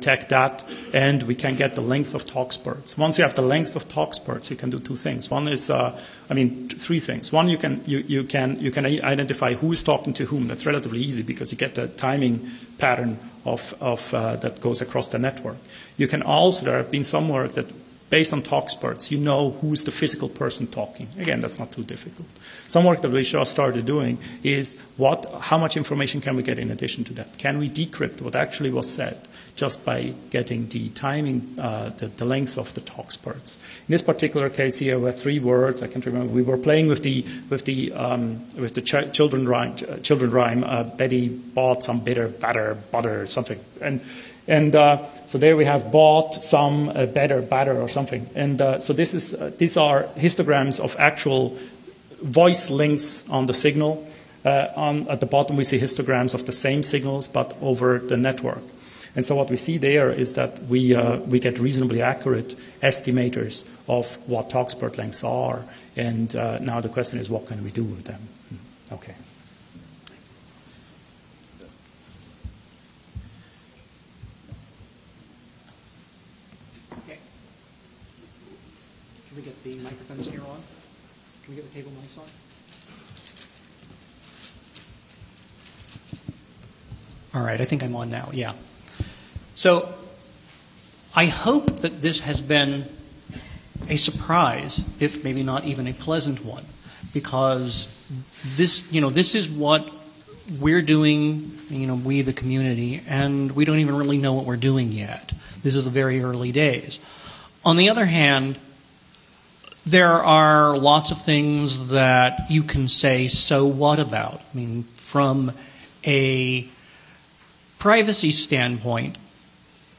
detect that, and we can get the length of talk spurts. Once you have the length of talk spurts, you can do two things. One is, three things. One, you can identify who is talking to whom. That's relatively easy because you get the timing pattern of that goes across the network. You can also, there have been some work that based on talk spurts, you know who's the physical person talking. Again, that's not too difficult. Some work that we just started doing is how much information can we get in addition to that? Can we decrypt what actually was said just by getting the timing, the length of the talk spurts? In this particular case here, we have 3 words. I can't remember. We were playing with the children rhyme. Betty bought some butter, something, and so there we have bought some better, or something. And so these are histograms of actual voice links on the signal. At the bottom we see histograms of the same signals but over the network. And so what we see there is that we get reasonably accurate estimators of what talk spurt lengths are. And now the question is, what can we do with them? Okay. Can we get the microphones here on? Can we get the cable mics on? All right, I think I'm on now, yeah. So I hope that this has been a surprise, if maybe not even a pleasant one, because this is what we're doing, we the community, and we don't even really know what we're doing yet. This is the very early days. On the other hand, there are lots of things that you can say, so what about? I mean, from a privacy standpoint,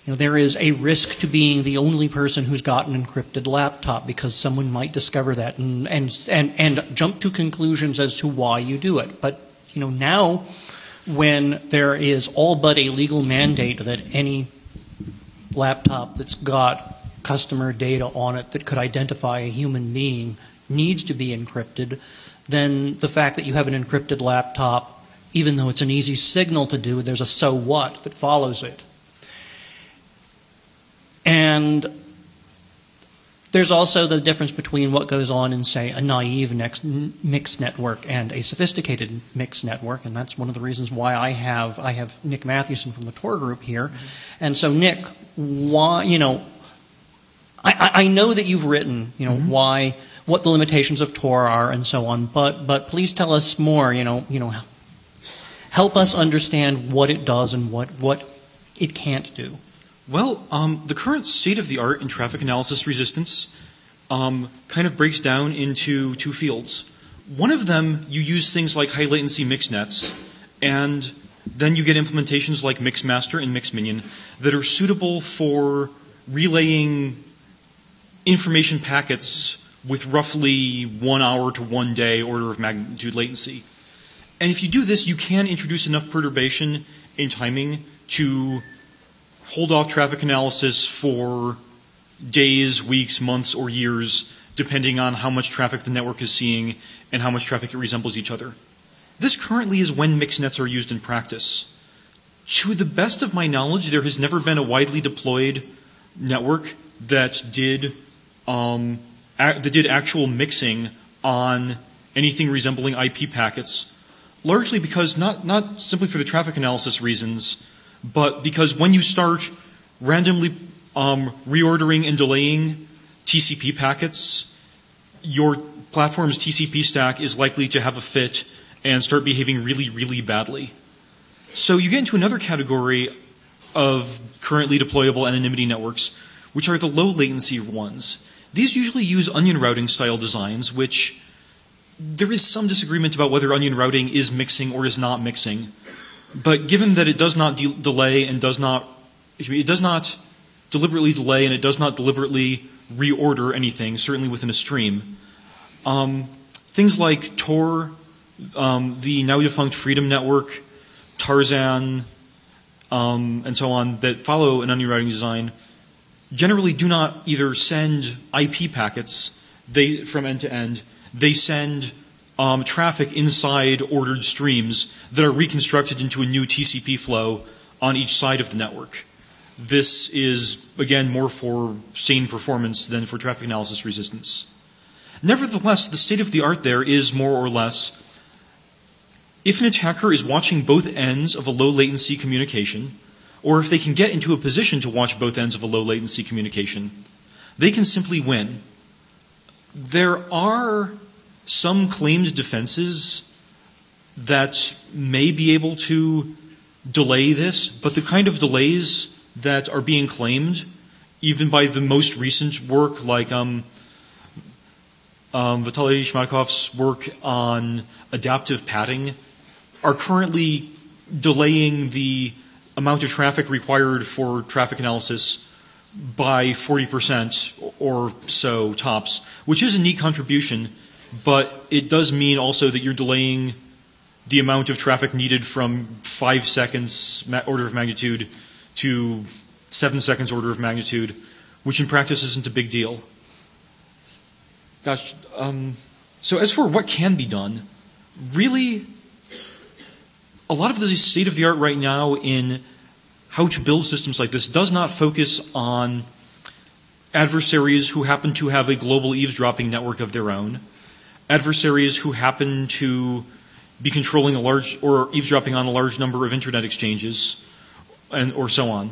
there is a risk to being the only person who's got an encrypted laptop because someone might discover that and jump to conclusions as to why you do it. But, now when there is all but a legal mandate that any laptop that's got customer data on it that could identify a human being needs to be encrypted, then the fact that you have an encrypted laptop, even though it's an easy signal to do, there's a so what that follows it. And there's also the difference between what goes on in, say, a naive mixed network and a sophisticated mixed network, and that's one of the reasons why I have Nick Mathewson from the Tor group here. Mm-hmm. And so, Nick, why, I know that you've written, mm-hmm. what the limitations of Tor are and so on, but please tell us more, help us understand what it does and what it can't do. Well, the current state of the art in traffic analysis resistance kind of breaks down into 2 fields. One of them, you use things like high latency mixed nets, and then you get implementations like Mixmaster and Mixminion that are suitable for relaying information packets with roughly 1 hour to 1 day order of magnitude latency. And if you do this, you can introduce enough perturbation in timing to hold off traffic analysis for days, weeks, months, or years, depending on how much traffic the network is seeing and how much traffic it resembles each other. This currently is when mixed nets are used in practice. To the best of my knowledge, there has never been a widely deployed network that did actual mixing on anything resembling IP packets, largely because not simply for the traffic analysis reasons, but because when you start randomly reordering and delaying TCP packets, your platform's TCP stack is likely to have a fit and start behaving really, really badly. So you get into another category of currently deployable anonymity networks, which are the low latency ones. These usually use onion routing style designs, which there is some disagreement about whether onion routing is mixing or is not mixing. But given that it does not delay and it does not deliberately delay and it does not deliberately reorder anything, certainly within a stream, things like Tor, the now defunct Freedom Network, Tarzan, and so on that follow an onion routing design generally do not either send IP packets from end to end. They send traffic inside ordered streams that are reconstructed into a new TCP flow on each side of the network. this is, again, more for sane performance than for traffic analysis resistance. Nevertheless, the state of the art there is more or less, if an attacker is watching both ends of a low latency communication, or if they can get into a position to watch both ends of a low latency communication, they can simply win. There are some claimed defenses that may be able to delay this, but the kind of delays that are being claimed, even by the most recent work like Vitaly Shmakov's work on adaptive padding, are currently delaying the amount of traffic required for traffic analysis by 40% or so tops, which is a neat contribution, but it does mean also that you're delaying the amount of traffic needed from 5 seconds order of magnitude to 7 seconds order of magnitude, which in practice isn't a big deal. Gosh, so as for what can be done, really, a lot of the state of the art right now in how to build systems like this does not focus on adversaries who happen to have a global eavesdropping network of their own, adversaries who happen to be controlling a large or eavesdropping on a large number of internet exchanges, and or so on.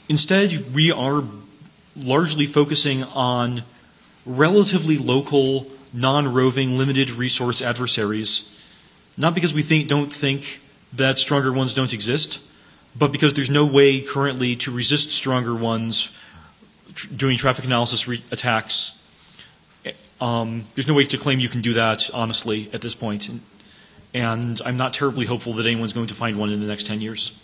Instead, we are largely focusing on relatively local, non-roving, limited resource adversaries, not because we don't think that stronger ones don't exist, but because there's no way currently to resist stronger ones doing traffic analysis attacks. There's no way to claim you can do that honestly at this point. And I'm not terribly hopeful that anyone's going to find one in the next 10 years.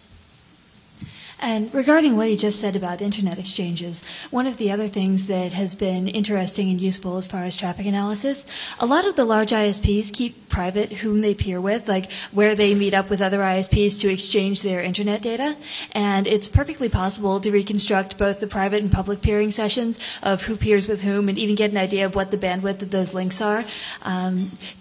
And regarding what he just said about internet exchanges, one of the other things that has been interesting and useful as far as traffic analysis, a lot of the large ISPs keep private whom they peer with, like where they meet up with other ISPs to exchange their internet data. And it's perfectly possible to reconstruct both the private and public peering sessions of who peers with whom and even get an idea of what the bandwidth of those links are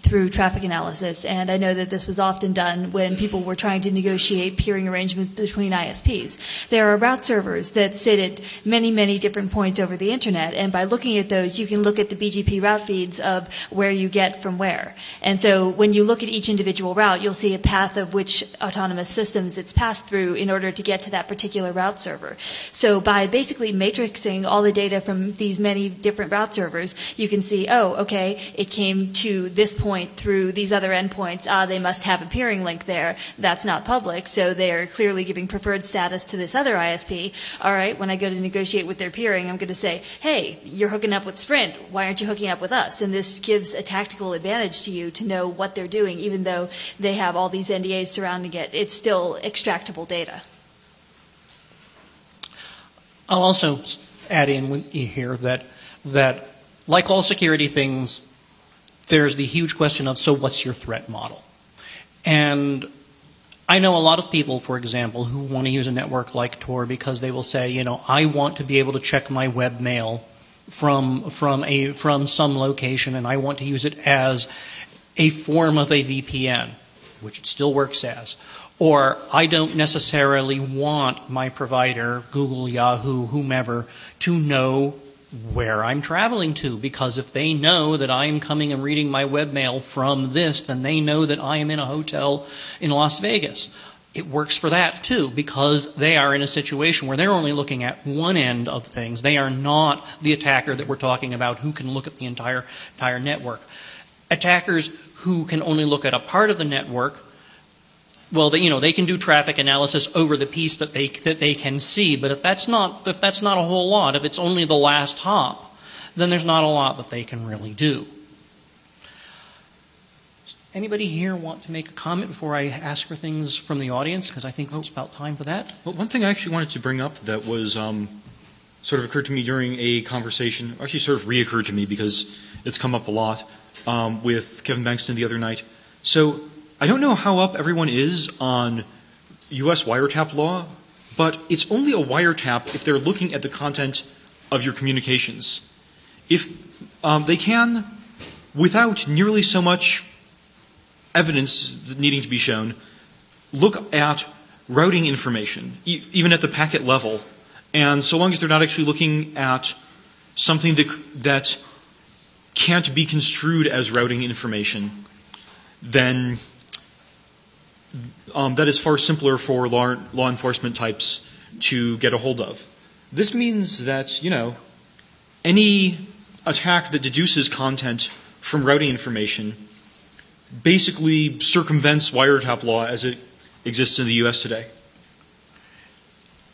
through traffic analysis. And I know that this was often done when people were trying to negotiate peering arrangements between ISPs. There are route servers that sit at many, many different points over the internet, and by looking at those, you can look at the BGP route feeds of where you get from where. And so when you look at each individual route, you'll see a path of which autonomous systems it's passed through in order to get to that particular route server. So by basically matrixing all the data from these many different route servers, you can see, oh, okay, it came to this point through these other endpoints. They must have a peering link there. That's not public, so they're clearly giving preferred status to this other ISP. All right, when I go to negotiate with their peering, I'm going to say, hey, you're hooking up with Sprint. Why aren't you hooking up with us? And this gives a tactical advantage to you to know what they're doing, even though they have all these NDAs surrounding it. It's still extractable data. I'll also add in with you here that like all security things, there's the huge question of, so what's your threat model? And I know a lot of people, for example, who want to use a network like Tor because they will say, you know, I want to be able to check my web mail from some location, and I want to use it as a form of a VPN, which it still works as. Or I don't necessarily want my provider, Google, Yahoo, whomever, to know where I'm traveling to, because if they know that I'm coming and reading my webmail from this, then they know that I am in a hotel in Las Vegas. It works for that too, because they are in a situation where they're only looking at one end of things. They are not the attacker that we're talking about who can look at the entire network. Attackers who can only look at a part of the network, well, they can do traffic analysis over the piece that they can see, but if that's not a whole lot, if it's only the last hop, then there's not a lot that they can really do. Anybody here want to make a comment before I ask for things from the audience? Because I think it's about time for that. Well, one thing I actually wanted to bring up that was sort of occurred to me during a conversation, actually sort of reoccurred to me because it's come up a lot with Kevin Bankston the other night. So I don't know how up everyone is on U.S. wiretap law, but it's only a wiretap if they're looking at the content of your communications. If they can, without nearly so much evidence needing to be shown, look at routing information, even at the packet level, And so long as they're not actually looking at something that can't be construed as routing information, then that is far simpler for law enforcement types to get a hold of. This means that, any attack that deduces content from routing information basically circumvents wiretap law as it exists in the U.S. today.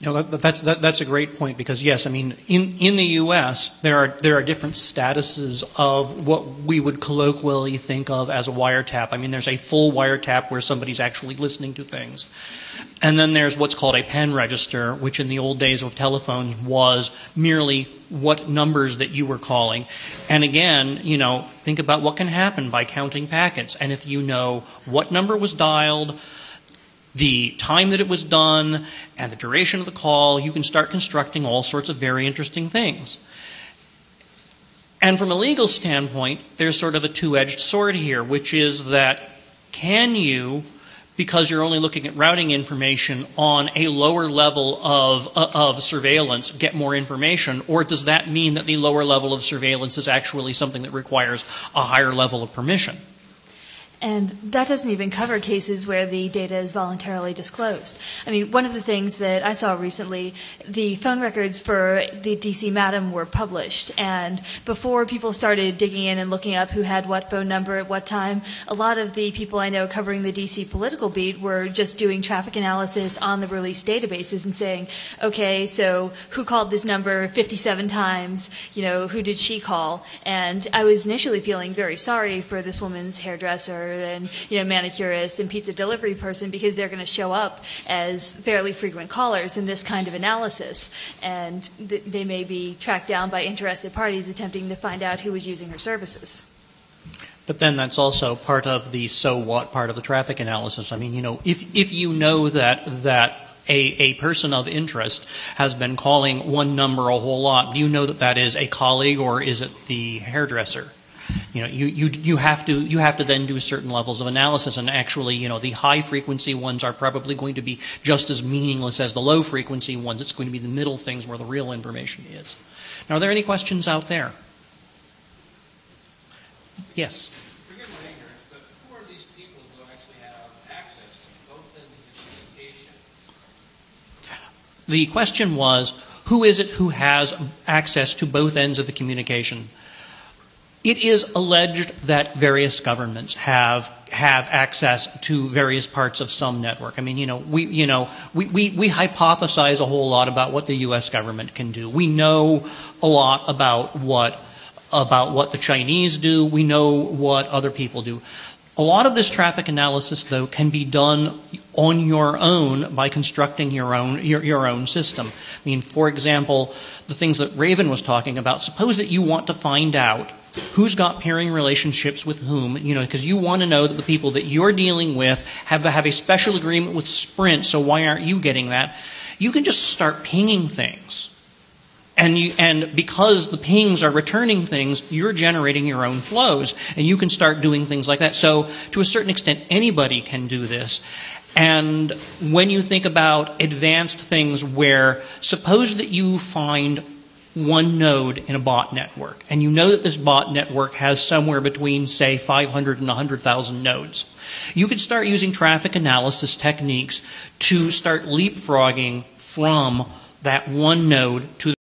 No, that's a great point, because yes, I mean, in the U.S. there are different statuses of what we would colloquially think of as a wiretap. I mean, there's a full wiretap where somebody's actually listening to things, and then there's what's called a pen register, which in the old days of telephones was merely what numbers that you were calling. And again, think about what can happen by counting packets, and if you know what number was dialed, the time that it was done, and the duration of the call, you can start constructing all sorts of very interesting things. And from a legal standpoint, there's sort of a two-edged sword here, which is that can you, because you're only looking at routing information on a lower level of surveillance, get more information, or does that mean that the lower level of surveillance is actually something that requires a higher level of permission? And that doesn't even cover cases where the data is voluntarily disclosed. I mean, one of the things that I saw recently, the phone records for the DC Madam were published. And before people started digging in and looking up who had what phone number at what time, a lot of the people I know covering the DC political beat were just doing traffic analysis on the released databases and saying, okay, so who called this number 57 times? Who did she call? And I was initially feeling very sorry for this woman's hairdresser and manicurist and pizza delivery person, because they're going to show up as fairly frequent callers in this kind of analysis, and they may be tracked down by interested parties attempting to find out who was using her services. But then that's also part of the so what part of the traffic analysis. I mean, if you know that a person of interest has been calling one number a whole lot, do you know that is a colleague or is it the hairdresser? You have to then do certain levels of analysis, and actually, the high frequency ones are probably going to be just as meaningless as the low frequency ones. It's going to be the middle things where the real information is. Now, are there any questions out there? Yes. Forgive my ignorance, but who are these people who actually have access to both ends of the communication? The question was, who is it who has access to both ends of the communication? It is alleged that various governments have access to various parts of some network. I mean, we hypothesize a whole lot about what the U.S. government can do. We know a lot about what the Chinese do. We know what other people do. A lot of this traffic analysis, though, can be done on your own by constructing your own system. I mean, for example, the things that Raven was talking about. Suppose that you want to find out who's got peering relationships with whom, because you want to know that the people that you're dealing with have a special agreement with Sprint, so why aren't you getting that? You can just start pinging things. And because the pings are returning things, you're generating your own flows, and you can start doing things like that. So to a certain extent, anybody can do this. And when you think about advanced things where, suppose that you find one node in a bot network, and you know that this bot network has somewhere between, say, 500 and 100,000 nodes. You could start using traffic analysis techniques to start leapfrogging from that one node to